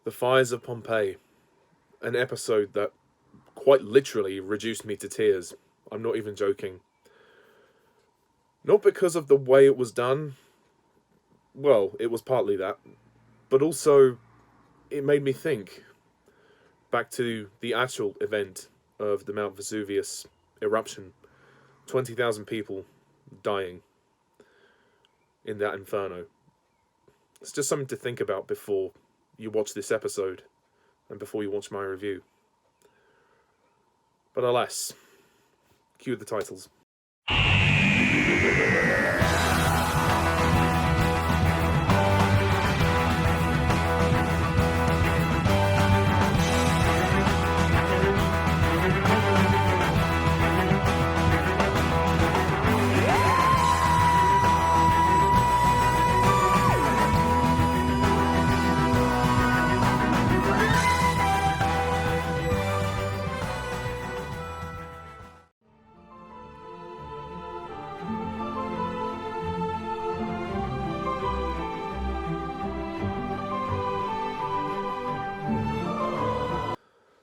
The Fires of Pompeii, an episode that quite literally reduced me to tears. I'm not even joking. Not because of the way it was done, well, it was partly that, but also it made me think back to the actual event of the Mount Vesuvius eruption. 20,000 people dying in that inferno. It's just something to think about before you watch this episode and before you watch my review. But alas, cue the titles.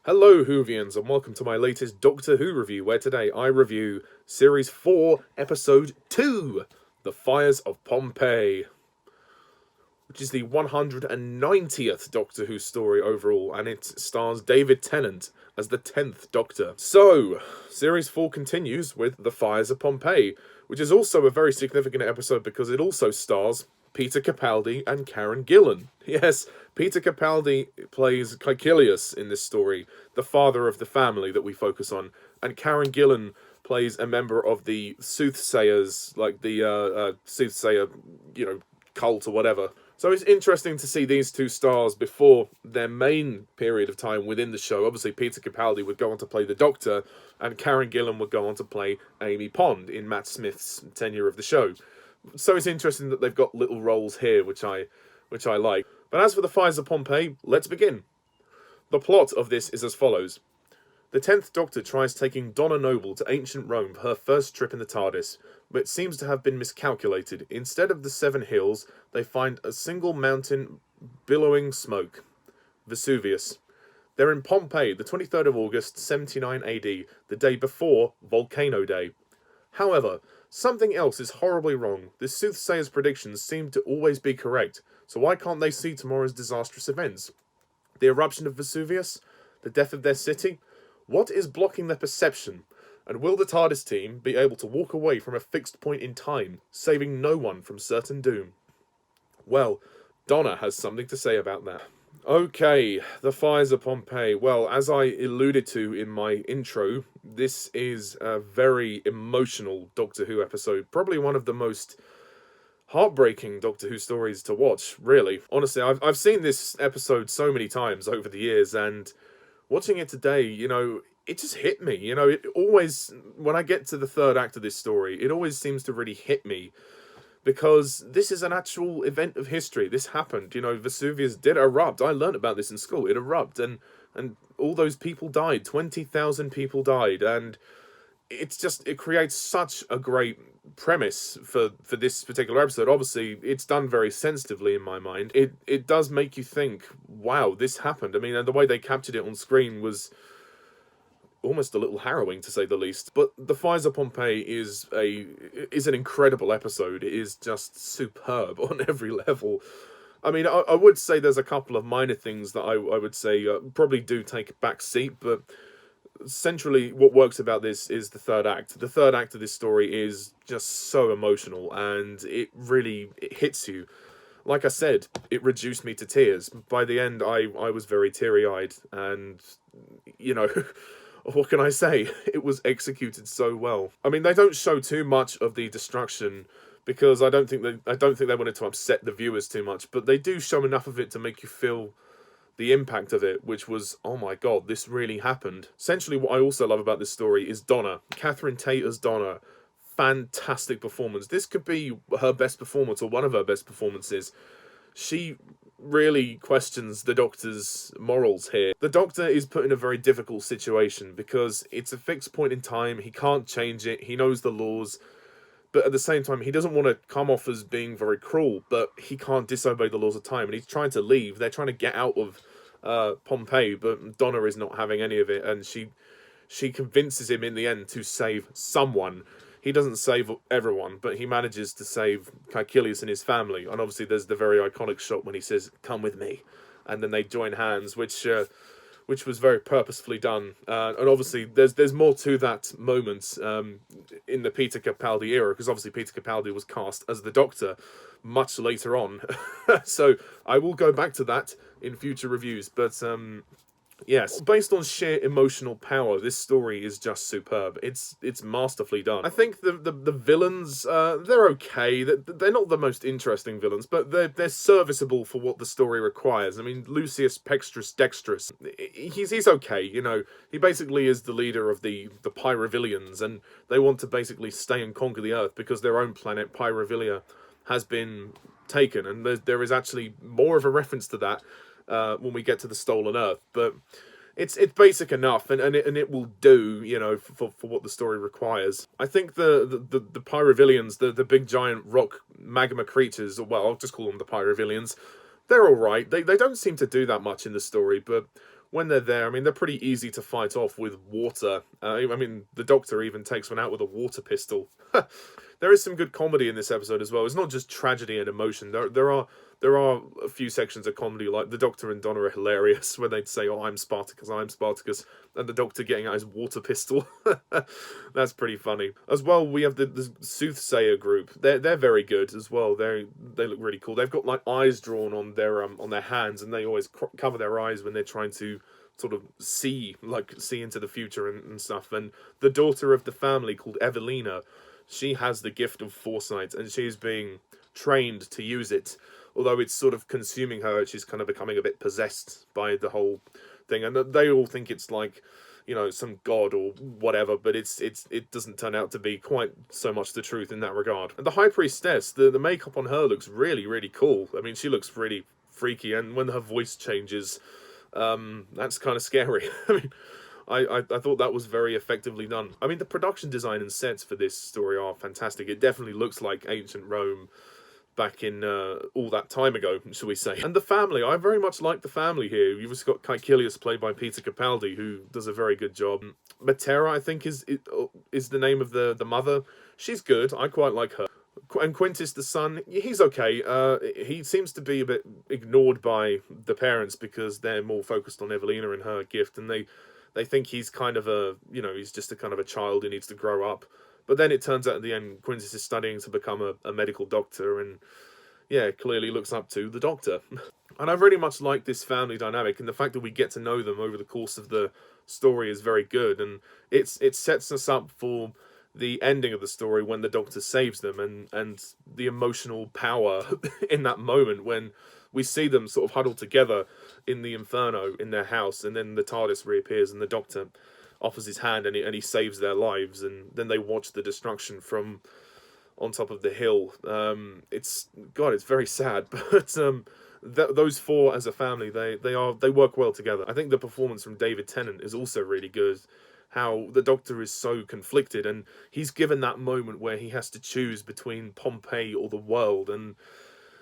Hello, Whovians, and welcome to my latest Doctor Who review, where today I review Series 4, Episode 2, The Fires of Pompeii, which is the 190th Doctor Who story overall, and it stars David Tennant as the 10th Doctor. So, Series 4 continues with The Fires of Pompeii, which is also a very significant episode because it also stars Peter Capaldi and Karen Gillan. Yes, Peter Capaldi plays Caecilius in this story, the father of the family that we focus on, and Karen Gillan plays a member of the soothsayers, like the soothsayer, cult or whatever. So it's interesting to see these two stars before their main period of time within the show. Obviously, Peter Capaldi would go on to play the Doctor, and Karen Gillan would go on to play Amy Pond in Matt Smith's tenure of the show. So it's interesting that they've got little roles here, which I like. But as for the Fires of Pompeii, let's begin. The plot of this is as follows. The 10th Doctor tries taking Donna Noble to ancient Rome for her first trip in the TARDIS, but it seems to have been miscalculated. Instead of the 7 hills, they find a single mountain billowing smoke. Vesuvius. They're in Pompeii, the 23rd of August, 79 AD, the day before Volcano Day. However, something else is horribly wrong. The soothsayer's predictions seem to always be correct, so why can't they see tomorrow's disastrous events? The eruption of Vesuvius? The death of their city? What is blocking their perception? And will the TARDIS team be able to walk away from a fixed point in time, saving no one from certain doom? Well, Donna has something to say about that. Okay, The Fires of Pompeii. Well, as I alluded to in my intro, this is a very emotional Doctor Who episode. Probably one of the most heartbreaking Doctor Who stories to watch, really. Honestly, I've seen this episode so many times over the years, and watching it today, it just hit me. It always, when I get to the third act of this story, it always seems to really hit me. Because this is an actual event of history. This happened. Vesuvius did erupt. I learned about this in school. It erupted, and all those people died. 20,000 people died. And it creates such a great premise for this particular episode. Obviously, it's done very sensitively in my mind. It does make you think, wow, this happened. I mean, and the way they captured it on screen was almost a little harrowing, to say the least. But The Fires of Pompeii is an incredible episode. It is just superb on every level. I mean, I would say there's a couple of minor things that I would say probably do take a back seat, but centrally what works about this is the third act. The third act of this story is just so emotional, and it hits you. Like I said, it reduced me to tears. By the end, I was very teary-eyed, and, what can I say? It was executed so well. I mean, they don't show too much of the destruction because I don't think they wanted to upset the viewers too much, but they do show enough of it to make you feel the impact of it, which was, oh my god, this really happened. Essentially, what I also love about this story is Donna. Catherine Tate as Donna. Fantastic performance. This could be her best performance, or one of her best performances. She really questions the Doctor's morals here. The Doctor is put in a very difficult situation because it's a fixed point in time. He can't change it. He knows the laws. But at the same time, he doesn't want to come off as being very cruel, but he can't disobey the laws of time. And he's trying to leave. They're trying to get out of Pompeii, but Donna is not having any of it, and she convinces him in the end to save someone. He doesn't save everyone, but he manages to save Caecilius and his family. And obviously there's the very iconic shot when he says, "Come with me." And then they join hands, which was very purposefully done. And obviously there's more to that moment in the Peter Capaldi era, because obviously Peter Capaldi was cast as the Doctor much later on. So I will go back to that in future reviews. But yes, based on sheer emotional power, this story is just superb. It's masterfully done. I think the villains, they're okay. They're not the most interesting villains, but they're serviceable for what the story requires. I mean, Lucius Pextrus Dextrus, he's okay. You know, he basically is the leader of the Pyrovillians, and they want to basically stay and conquer the Earth because their own planet, Pyrovillia, has been taken, and there is actually more of a reference to that when we get to the Stolen Earth, but it's basic enough, and it will do, you know, for what the story requires. I think the Pyrovillians, the big giant rock magma creatures, or well, I'll just call them the Pyrovillians, they're all right. They don't seem to do that much in the story, but when they're there, I mean, they're pretty easy to fight off with water. I mean, the Doctor even takes one out with a water pistol. There is some good comedy in this episode as well. It's not just tragedy and emotion. There are a few sections of comedy, like the Doctor and Donna are hilarious when they say, "Oh, I'm Spartacus," and the Doctor getting out his water pistol. That's pretty funny. As well, we have the Soothsayer group. They're very good as well. They look really cool. They've got like eyes drawn on their hands, and they always cover their eyes when they're trying to sort of see into the future and stuff. And the daughter of the family, called Evelina, she has the gift of foresight, and she's being trained to use it. Although it's sort of consuming her, she's kind of becoming a bit possessed by the whole thing. And they all think it's like, you know, some god or whatever, but it doesn't turn out to be quite so much the truth in that regard. And the High Priestess, the makeup on her looks really, really cool. I mean, she looks really freaky, and when her voice changes, that's kind of scary. I mean, I thought that was very effectively done. I mean, the production design and sets for this story are fantastic. It definitely looks like ancient Rome back in all that time ago, shall we say. And the family, I very much like the family here. You've just got Caecilius, played by Peter Capaldi, who does a very good job. Matera, I think, is the name of the mother. She's good. I quite like her. And Quintus, the son, he's okay. He seems to be a bit ignored by the parents because they're more focused on Evelina and her gift, and they think he's kind of he's just a kind of a child who needs to grow up. But then it turns out at the end, Quintus is studying to become a medical doctor, and yeah, clearly looks up to the Doctor. And I really much like this family dynamic, and the fact that we get to know them over the course of the story is very good, and it sets us up for the ending of the story when the Doctor saves them, and the emotional power in that moment when we see them sort of huddled together in the Inferno in their house, and then the TARDIS reappears and the Doctor offers his hand and he saves their lives, and then they watch the destruction from on top of the hill. It's very sad, but those four as a family, they work well together. I think the performance from David Tennant is also really good. How the Doctor is so conflicted, and he's given that moment where he has to choose between Pompeii or the world, and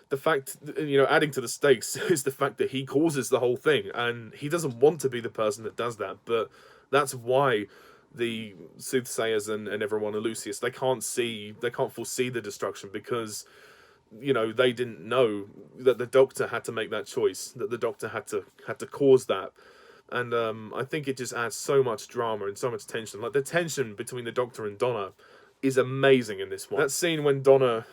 the fact, adding to the stakes is the fact that he causes the whole thing, and he doesn't want to be the person that does that, but that's why the Soothsayers and everyone, Lucius, they can't foresee the destruction, because they didn't know that the Doctor had to make that choice, that the Doctor had to cause that. And I think it just adds so much drama and so much tension. Like, the tension between the Doctor and Donna is amazing in this one. That scene when Donna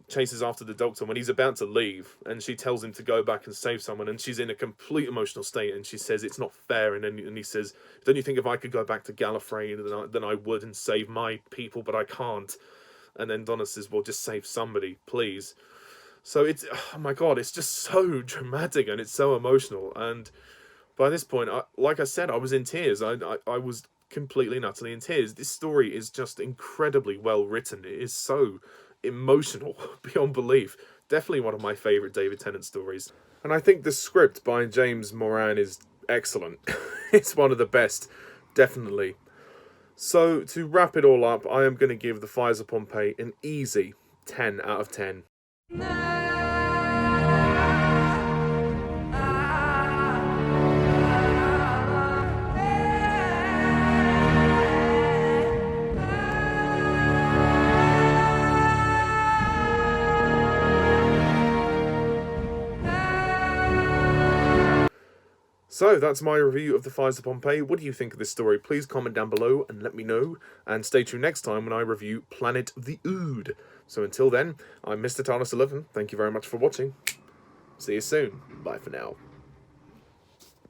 chases after the Doctor when he's about to leave, and she tells him to go back and save someone, and she's in a complete emotional state, and she says it's not fair, and he says, "Don't you think if I could go back to Gallifrey then I would and save my people, but I can't?" And then Donna says, "Well, just save somebody, please." So it's, oh my god, it's just so dramatic and it's so emotional. And by this point, like I said, I was in tears. I was completely and utterly in tears. This story is just incredibly well written. It is so emotional beyond belief. Definitely one of my favourite David Tennant stories. And I think the script by James Moran is excellent. It's one of the best, definitely. So, to wrap it all up, I am going to give The Fires of Pompeii an easy 10 out of 10. So that's my review of The Fires of Pompeii. What do you think of this story? Please comment down below and let me know. And stay tuned next time when I review Planet of the Ood. So until then, I'm Mr. Tarnus11. Thank you very much for watching. See you soon. Bye for now.